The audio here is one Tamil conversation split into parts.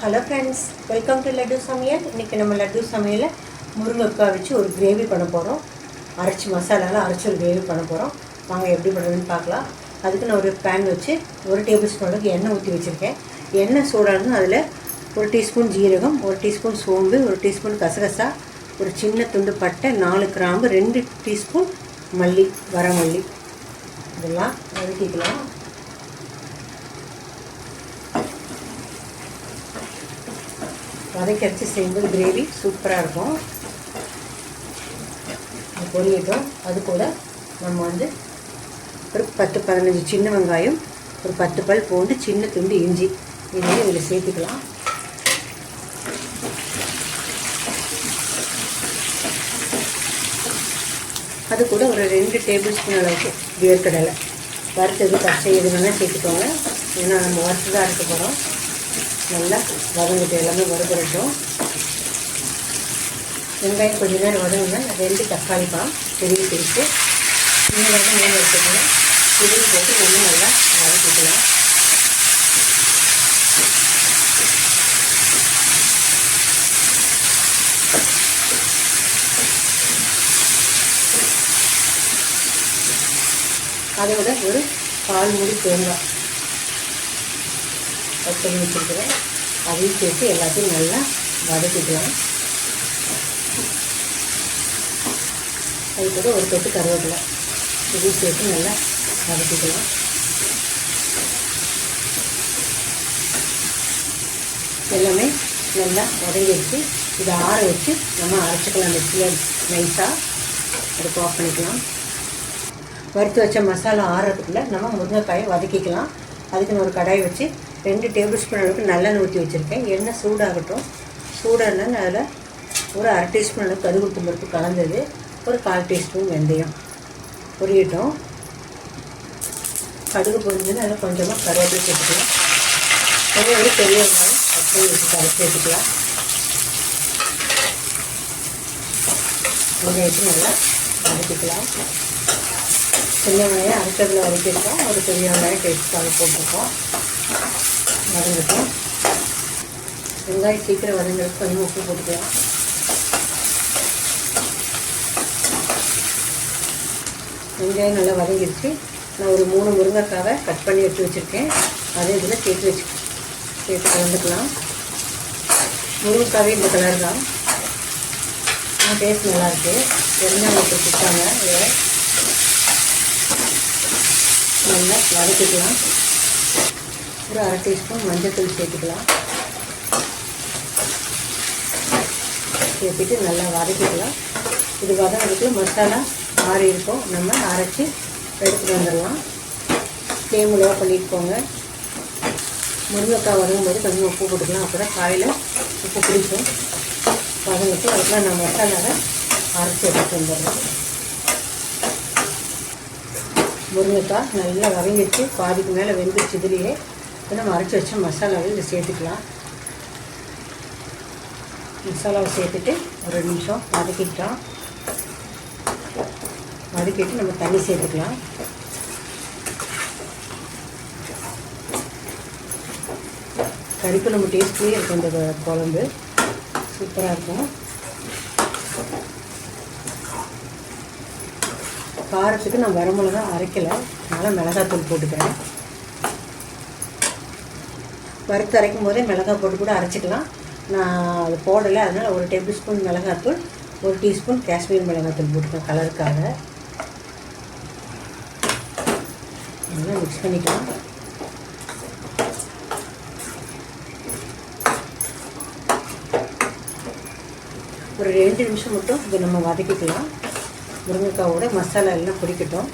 Hello friends, welcome to laddu சமையல். இன்றைக்கி நம்ம லட்டு சமையலில் முருங்கைக்காய் வச்சு ஒரு கிரேவி பண்ண போகிறோம். மசாலாலாம் அரைச்சி ஒரு கிரேவி பண்ண போகிறோம். வாங்க எப்படி பண்ணுறதுன்னு பார்க்கலாம். அதுக்கு நான் ஒரு பேன் வச்சு 1 டேபிள் ஸ்பூன் அளவுக்கு எண்ணெய் ஊற்றி வச்சுருக்கேன். எண்ணெய் சூடானதும் அதில் 1 டீஸ்பூன் ஜீரகம், 1 டீஸ்பூன் சோம்பு, 1 டீஸ்பூன் கசகசா, ஒரு சின்ன துண்டு பட்டை, 4 கிராம்பு, 2 டீஸ்பூன் மல்லி, வரமல்லி இதெல்லாம் வதக்கிக்கலாம். வதக்கி செய்யும்போது கிரேவி சூப்பராக இருக்கும். பொரியட்டும். அது கூட நம்ம ஒரு 10-15 சின்ன வெங்காயம், ஒரு 10 பல் பூண்டு, சின்ன துண்டு இஞ்சி இதையும் இதில் சேர்த்துக்கலாம். அது கூட ஒரு 2 டேபிள் ஸ்பூன் அளவுக்கு வேர்க்கடலை வறுத்தது பச்சை எது வேணால் சேர்த்துக்கோங்க. ஏன்னா நம்ம வறுத்து தான் இருக்க போகிறோம். நல்லா வதங்கிட்டு எல்லாமே வறுபடட்டும். வெங்காயம் கொஞ்சம் நேரம் வதங்குங்க. 2 தக்காளி பழம் பெரிய பீஸு நீங்கள் மீன் எடுத்துக்கணும். இதையும் போட்டு இன்னும் நல்லா வதக்கிக்கலாம். அதோட ஒரு 1/4 மூடி தேங்காய் கட் பண்ணி வச்சுருக்கிறேன். அதையும் சேர்த்து எல்லாத்தையும் நல்லா வதக்கிக்கலாம். அது கூட ஒரு கொத்து கருவேப்பிலை இதையும் சேர்த்து நல்லா வதக்கிக்கலாம். எல்லாமே நல்லா வதங்கி வச்சு இதை ஆற வச்சு நம்ம அரைச்சிக்கலாம். மிக்ஸியில் நைஸாக அதுக்கு ஆஃப் பண்ணிக்கலாம். வறுத்து வச்ச மசாலா ஆறுறதுக்குள்ளே நம்ம முருங்கைக்காயை வதக்கிக்கலாம். அதுக்கு நான் ஒரு கடாய் வச்சு 2 டேபிள் ஸ்பூன் அளவுக்கு நல்லெண்ணெய் ஊற்றி வச்சுருக்கேன். எண்ணெய் சூடாகட்டும். சூடானா அதில் ஒரு 1/2 டீஸ்பூன் அளவுக்கு கடுகு பருப்பு கலந்தது, ஒரு 1/4 டீஸ்பூன் வெந்தயம் பொரியட்டும். கடுகு பொரிஞ்சது அதில் கொஞ்சமாக கருவேப்பிலை சேர்த்துக்கலாம். ஒரு பெரிய வெங்காயம் கட் பண்ணி வச்சு சேர்த்துக்கலாம். வெங்காயத்தை நல்லா வதக்கிக்கலாம். சின்ன வெங்காயம் அரைச்சதில் வதக்கியிருக்கோம். ஒரு பெரிய வெங்காயம் டேஸ்ட்டுக்காக போட்டிருக்கோம். வதங்கட்டும். வெங்காயம் சீக்கிரம் வதங்கிறதுக்கு கொஞ்சம் உப்பு போட்டுக்கலாம். வெங்காயம் நல்லா வதங்கிடுச்சு. நான் ஒரு 3 முருங்கைக்காவை கட் பண்ணி எடுத்து வச்சுருக்கேன். அதே இதில் சேர்த்து கலந்துக்கலாம். முருங்கைக்காவே இந்த கலர் தான். டேஸ்ட் நல்லாயிருக்கு. எண்ணெய் ஊற்றி கொடுத்தாங்க. இதை நல்லா வதக்கிக்கலாம். ஒரு 1/2 டீஸ்பூன் மஞ்சள்தூள் சேர்த்துக்கலாம். சேர்த்துட்டு நல்லா வதக்கிக்கலாம். இது வதங்கிறதுக்கு மசாலா ஆறி இருக்கும். நம்ம அரைச்சி எடுத்துகிட்டு வந்துடலாம். ஃப்ளேம் லோ பண்ணிட்டு போங்க. முருங்கைக்காய் வதங்கும்போது கொஞ்சம் உப்பு போட்டுக்கலாம். அப்போ தான் காயில் உப்பு பிடிக்கும். வதங்கிட்டு அதுக்கெலாம் நான் மசாலாவை அரைச்சி எடுத்துகிட்டு வந்துடுறோம். முருங்கைக்காய் நல்லா வதங்கிடுச்சு. பாதிக்கு மேலே வெந்துடுச்சு. இதுலேயே நம்ம அரைச்சி வச்ச மசாலாவை இதை சேர்த்துக்கலாம். மசாலாவை சேர்த்துட்டு ஒரு 2 நிமிஷம் வதக்கிட்டு நம்ம தண்ணி சேர்த்துக்கலாம். கறிக்குழம்பு டேஸ்ட்லேயே இருக்கும். இந்த குழம்பு சூப்பராக இருக்கும். காரத்துக்கு நான் வரமிளகா அரைக்கலை, அதனால் மிளகாத்தூள் போட்டுக்கிறேன். வறுத்து அரைக்கும் போதே மிளகாய் போட்டு கூட அரைச்சிக்கலாம். நான் அது போடலை, அதனால் 1 டேபிள் ஸ்பூன் மிளகாத்தூள், 1 டீஸ்பூன் காஷ்மீர் மிளகாத்தூள் போட்டுக்கேன் கலருக்காக. நல்லா மிக்ஸ் பண்ணிக்கலாம். ஒரு 2 நிமிஷம் மட்டும் இதை நம்ம வதக்கிக்கலாம். முருங்கைக்காவோட மசாலா எல்லாம் பிடிக்கட்டும்.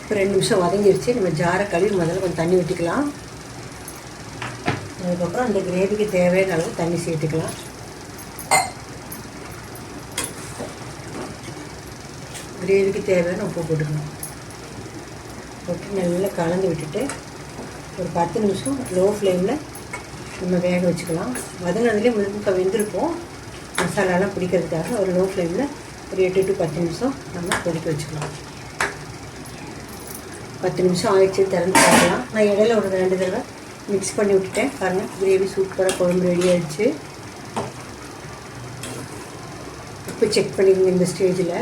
இப்போ 2 நிமிஷம் வதங்கிடுச்சு. நம்ம ஜாரை கழுவி முதல்ல கொஞ்சம் தண்ணி ஊற்றிக்கலாம். அதுக்கப்புறம் அந்த கிரேவிக்கு தேவையான அளவு தண்ணி சேர்த்துக்கலாம். கிரேவிக்கு தேவையான உப்பு போட்டுக்கலாம். போட்டு நல்லா கலந்து விட்டுட்டு ஒரு 10 நிமிஷம் லோ ஃப்ளேமில் நம்ம வேக வச்சுக்கலாம். வதங்கினதுலேயே முருங்கைக்காய் வெந்திருப்போம். மசாலாலாம் பிடிக்கிறதுக்காக ஒரு லோ ஃப்ளேமில் ஒரு 8 to 10 நிமிஷம் நம்ம கொதிக்க வச்சுக்கலாம். 10 நிமிஷம் ஆயிடுச்சு, திறந்து பார்க்கலாம். நான் இடையில ஒரு 2 தடவை மிக்ஸ் பண்ணி விட்டுட்டேன். பாருங்கள், கிரேவி சூப்பராக குழம்பு ரெடி ஆகிடுச்சு. உப்பு செக் பண்ணிக்கோங்க இந்த ஸ்டேஜில்.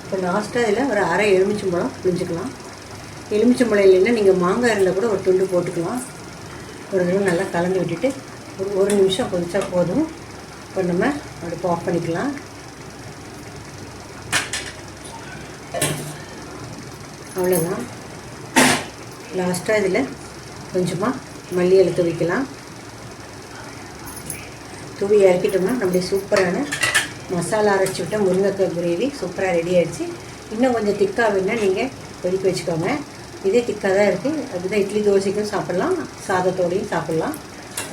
இப்போ லாஸ்ட்டாக இதில் ஒரு அரை எலுமிச்சம்பழம் புளிஞ்சிக்கலாம். எலுமிச்சம்பழம் இல்லைன்னா நீங்கள் மாங்காய் இருந்தால் கூட ஒரு துண்டு போட்டுக்கலாம். ஒரு தடவை நல்லா கலந்து விட்டுட்டு ஒரு நிமிஷம் கொதிச்சா போதும். இப்போ நம்ம அடுப்பு ஆஃப் பண்ணிக்கலாம். அவ்வளோதான். லாஸ்ட்டாக இதில் கொஞ்சமாக மல்லி இலை தூவிக்கலாம். தூவி இறக்கிட்டோம்னா நம்முடைய சூப்பரான மசாலா அரைச்சி விட்ட முருங்கைக்காய் கிரேவி சூப்பராக ரெடி ஆகிடுச்சு. இன்னும் கொஞ்சம் திக்காக வேணால் நீங்கள் கொதிக்க வச்சுக்கோங்க. இதே திக்காக தான் இருக்குது. அதுதான் இட்லி தோசைக்கும் சாப்பிட்லாம், சாதத்தோடையும் சாப்பிட்லாம்.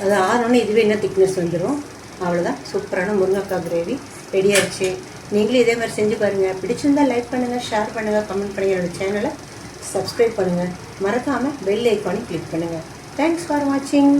அது ஆறோன்னே இதுவே என்ன திக்னஸ் வந்துடும். அவ்வளோதான், சூப்பரான முருங்கைக்காய் கிரேவி ரெடி ஆகிடுச்சு. நீங்களும் இதே மாதிரி செஞ்சு பாருங்கள். பிடிச்சிருந்தால் லைக் பண்ணுங்கள், ஷேர் பண்ணுங்கள், கமெண்ட் பண்ணுங்கள். என்னோடய சேனலை சப்ஸ்கிரைப் பண்ணுங்கள். மறக்காமல் பெல் ஐக்கானை கிளிக் பண்ணுங்கள். தேங்க்ஸ் ஃபார் வாட்சிங்.